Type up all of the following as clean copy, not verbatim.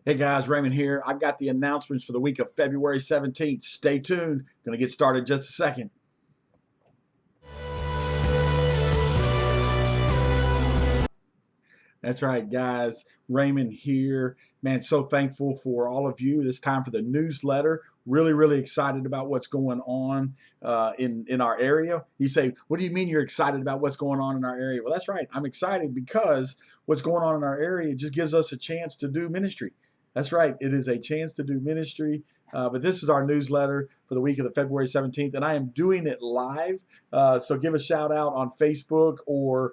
Hey guys, Raymond here. I've got the announcements for the week of February 17th. Stay tuned. Going to get started in just a second. That's right, guys. Raymond here. Man, so thankful for all of you. This time for the newsletter. Really excited about what's going on in our area. You say, what do you mean you're excited about what's going on in our area? Well, that's right. I'm excited because what's going on in our area just gives us a chance to do ministry. That's right. It is a chance to do ministry. But this is our newsletter for the week of the February 17th, and I am doing it live. So give a shout out on Facebook or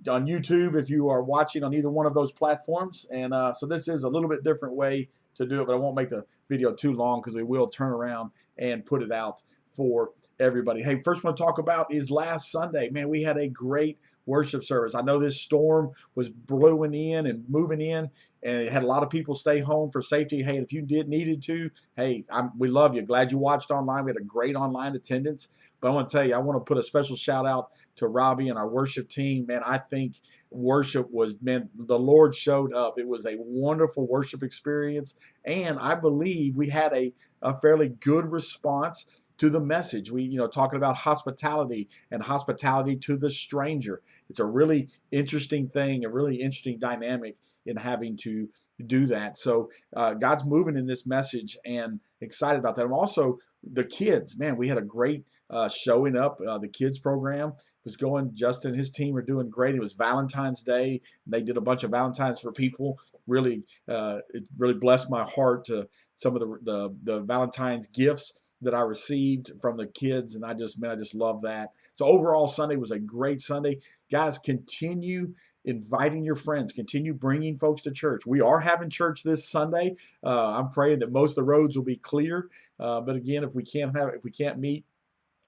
on YouTube if you are watching on either one of those platforms. And so this is a little bit different way to do it, but I won't make the video too long because we will turn around and put it out for everybody. Hey, first one to talk about is last Sunday. Man, we had a great worship service. I know this storm was blowing in and moving in, and it had a lot of people stay home for safety. Hey, if you needed to, hey, we love you. Glad you watched online. We had a great online attendance. But I want to tell you, I want to put a special shout out to Robbie and our worship team. Man, I think worship was, man, the Lord showed up. It was a wonderful worship experience. And I believe we had a fairly good response to the message. We, talking about hospitality and hospitality to the stranger. It's a really interesting thing, a really interesting dynamic in having to do that. So God's moving in this message and excited about that. I'm also the kids, man, we had a great showing up. The kids program was going. Justin and his team are doing great. It was Valentine's Day. They did a bunch of Valentines for people. Really, it really blessed my heart to some of the Valentine's gifts that I received from the kids, and I just love that. So overall, Sunday was a great Sunday. Guys, continue inviting your friends, continue bringing folks to church. We are having church this Sunday. I'm praying that most of the roads will be clear. But again, if we can't meet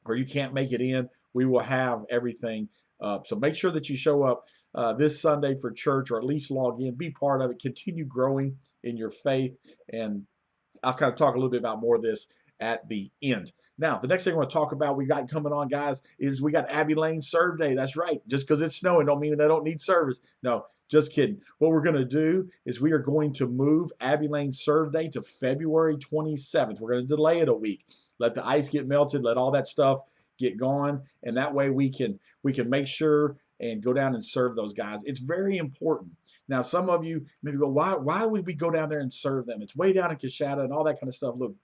or you can't make it in, we will have everything up. So make sure that you show up this Sunday for church, or at least log in, be part of it, continue growing in your faith. And I'll kind of talk a little bit about more of this at the end. Now, the next thing I want to talk about we got coming on, guys, is we got Abbey Lane Serve Day. That's right. Just because it's snowing don't mean they don't need service. No, just kidding. What we're going to do is we are going to move Abbey Lane Serve Day to February 27th. We're going to delay it a week. Let the ice get melted. Let all that stuff get gone. And that way we can make sure and go down and serve those guys. It's very important. Now, some of you maybe go, why would we go down there and serve them? It's way down in Coshada and all that kind of stuff. Look,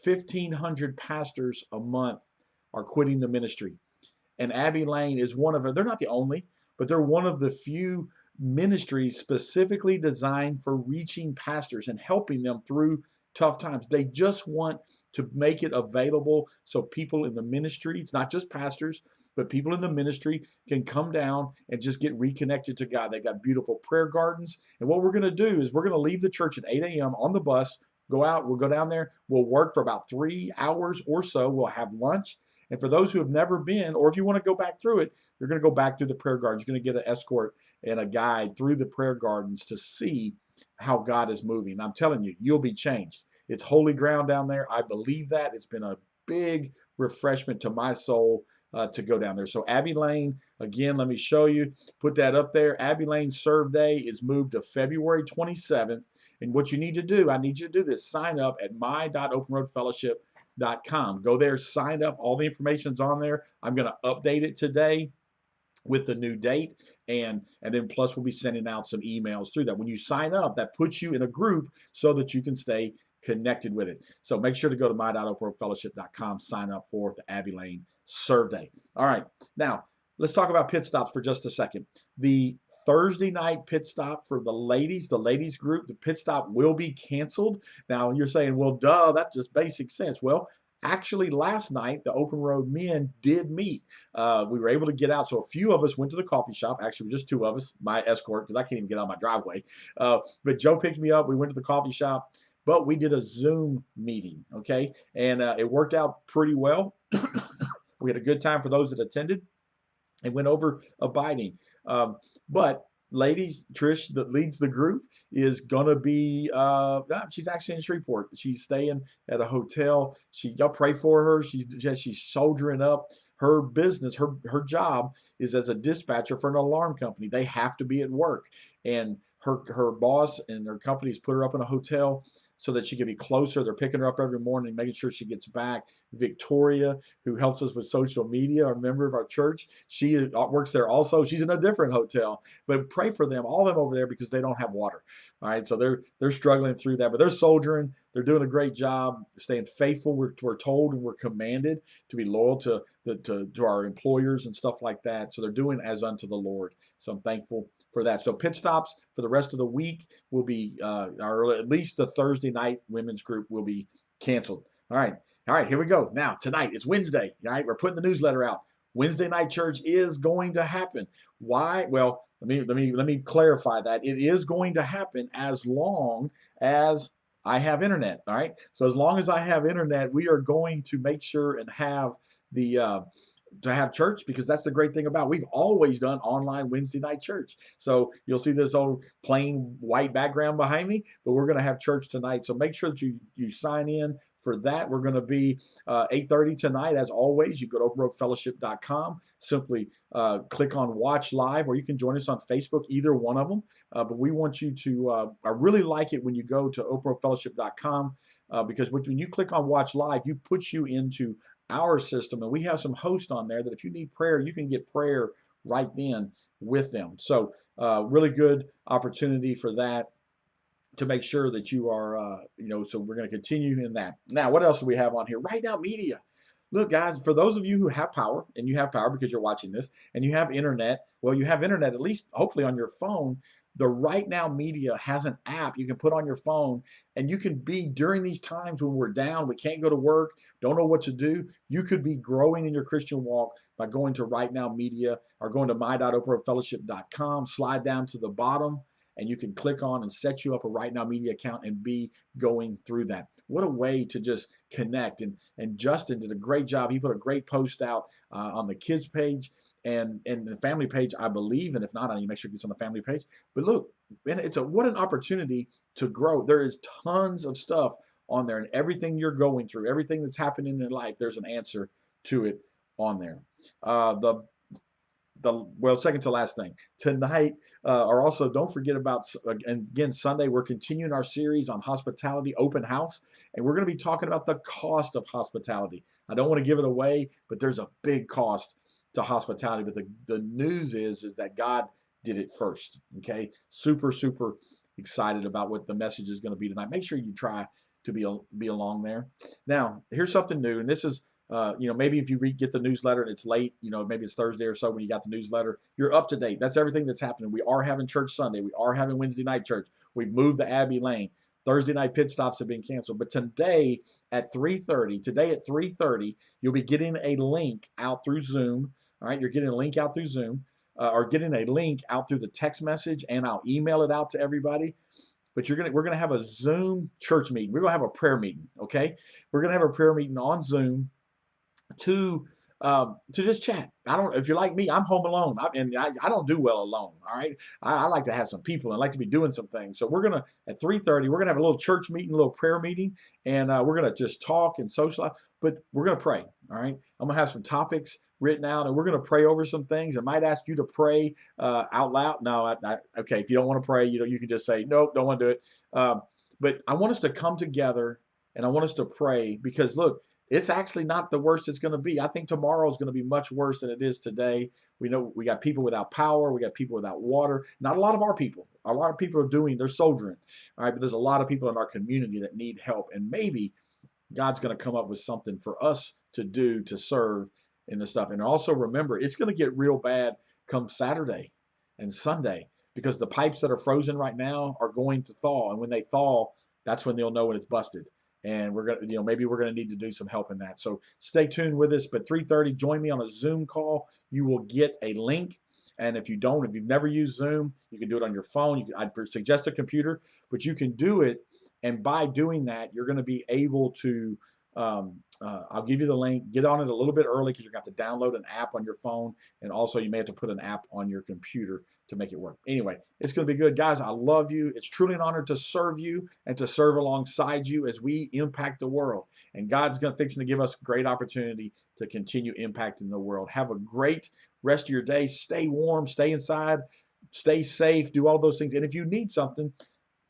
1,500 pastors a month are quitting the ministry. And Abbey Lane is one of them. They're not the only, but they're one of the few ministries specifically designed for reaching pastors and helping them through tough times. They just want to make it available so people in the ministry, it's not just pastors, but people in the ministry can come down and just get reconnected to God. They've got beautiful prayer gardens. And what we're going to do is we're going to leave the church at 8 a.m. on the bus, go out, we'll go down there, we'll work for about 3 hours or so, we'll have lunch. And for those who have never been, or if you want to go back through it, you're going to go back through the prayer gardens. You're going to get an escort and a guide through the prayer gardens to see how God is moving. And I'm telling you, you'll be changed. It's holy ground down there. I believe that. It's been a big refreshment to my soul to go down there. So Abbey Lane, again, let me show you. Put that up there. Abbey Lane Serve Day is moved to February 27th. And what you need to do, I need you to do this. Sign up at my.openroadfellowship.com. Go there, sign up. All the information's on there. I'm going to update it today with the new date, and then plus we'll be sending out some emails through that. When you sign up, that puts you in a group so that you can stay connected with it. So make sure to go to my.openroadfellowship.com, sign up for the Abbey Lane Serve Day. All right, now let's talk about pit stops for just a second. The Thursday night pit stop for the ladies group, the pit stop will be canceled. Now you're saying, well, duh, that's just basic sense. Well, actually, last night, the Open Road men did meet. We were able to get out. So a few of us went to the coffee shop. Actually, just two of us, my escort, because I can't even get out of my driveway. But Joe picked me up. We went to the coffee shop. But we did a Zoom meeting, okay? And it worked out pretty well. We had a good time for those that attended and went over abiding. But ladies, Trish, that leads the group, is going to be, she's actually in Shreveport. She's staying at a hotel. Y'all pray for her. She's soldiering up. Her business, her job is as a dispatcher for an alarm company. They have to be at work. And her boss and her company's put her up in a hotel so that she can be closer. They're picking her up every morning, making sure she gets back. Victoria, who helps us with social media, a member of our church, she works there also. She's in a different hotel, but pray for them, all of them over there, because they don't have water. All right, so they're struggling through that, but they're soldiering. They're doing a great job, staying faithful. We're told and we're commanded to be loyal to our employers and stuff like that. So they're doing as unto the Lord. So I'm thankful for that. So pit stops for the rest of the week will be, or at least the Thursday night women's group will be canceled. All right, here we go. Now tonight it's Wednesday. All right, we're putting the newsletter out. Wednesday night church is going to happen. Why? Well, let me clarify that. It is going to happen as long as I have internet. All right. So as long as I have internet, we are going to make sure and have the to have church, because that's the great thing about it. We've always done online Wednesday night church. So you'll see this old plain white background behind me, but we're going to have church tonight. So make sure that you sign in for that. We're going to be 8:30 tonight. As always, you go to openroadfellowship.com, simply click on watch live, or you can join us on Facebook, either one of them. But we want you to, I really like it when you go to openroadfellowship.com, because when you click on watch live, you put you into our system, and we have some hosts on there that if you need prayer, you can get prayer right then with them. So really good opportunity for that, to make sure that you are, so we're going to continue in that. Now, what else do we have on here? Right Now Media. Look, guys, for those of you who have power, and you have power because you're watching this, and you have internet, well, you have internet at least hopefully on your phone. The Right Now Media has an app you can put on your phone, and you can be, during these times when we're down, we can't go to work, don't know what to do, you could be growing in your Christian walk by going to Right Now Media, or going to my.openroadfellowship.com, slide down to the bottom, and you can click on and set you up a Right Now Media account and be going through that. What a way to just connect. And Justin did a great job. He put a great post out on the kids page and the family page, I believe. And if not, I need to make sure it gets on the family page. But look, man, what an opportunity to grow. There is tons of stuff on there, and everything you're going through, everything that's happening in life, there's an answer to it on there. Second to last thing tonight, or also don't forget about, and again, Sunday, we're continuing our series on hospitality, open house, and we're going to be talking about the cost of hospitality. I don't want to give it away, but there's a big cost to hospitality. But the news is that God did it first. Okay, super excited about what the message is going to be tonight. Make sure you try to be along there. Now, here's something new, and this is, maybe if you get the newsletter and it's late, maybe it's Thursday or so when you got the newsletter, you're up to date. That's everything that's happening. We are having church Sunday. We are having Wednesday night church. We've moved the Abbey Lane. Thursday night pit stops have been canceled. But today at 3:30, you'll be getting a link out through Zoom. All right, you're getting a link out through Zoom, or getting a link out through the text message, and I'll email it out to everybody. But we're gonna have a Zoom church meeting. We're gonna have a prayer meeting. Okay, we're gonna have a prayer meeting on Zoom to just chat. If you're like me, I'm home alone, I don't do well alone. All right, I like to have some people and like to be doing some things. So we're gonna, at 3:30, we're gonna have a little church meeting, a little prayer meeting, and we're gonna just talk and socialize. But we're gonna pray. All right, I'm gonna have some topics written out, and we're gonna pray over some things. I might ask you to pray out loud. No, okay. If you don't want to pray, you can just say nope, don't want to do it. But I want us to come together, and I want us to pray, because look, it's actually not the worst it's going to be. I think tomorrow is going to be much worse than it is today. We know we got people without power. We got people without water. Not a lot of our people. A lot of people they're soldiering. All right, but there's a lot of people in our community that need help. And maybe God's going to come up with something for us to do to serve in this stuff. And also remember, it's going to get real bad come Saturday and Sunday, because the pipes that are frozen right now are going to thaw. And when they thaw, that's when they'll know when it's busted. And we're going to, maybe we're going to need to do some help in that. So stay tuned with us. But 3:30, join me on a Zoom call. You will get a link. And if you've never used Zoom, you can do it on your phone. I'd suggest a computer, but you can do it. And by doing that, you're going to be able to, I'll give you the link. Get on it a little bit early, because you're going to have to download an app on your phone. And also you may have to put an app on your computer to make it work. Anyway, it's going to be good. Guys, I love you. It's truly an honor to serve you and to serve alongside you as we impact the world. And God's fixing to give us great opportunity to continue impacting the world. Have a great rest of your day. Stay warm. Stay inside. stay safe, do all those things. And if you need something,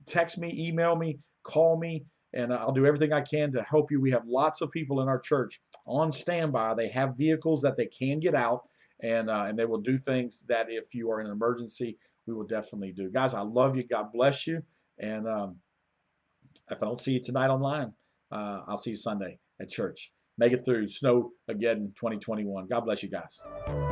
text me, email me, call me, and I'll do everything I can to help you. We have lots of people in our church on standby. They have vehicles that they can get out, and they will do things that if you are in an emergency, we will definitely do. Guys, I love you. God bless you. And if I don't see you tonight online, I'll see you Sunday at church. Make it through Snow again in 2021. God bless you guys.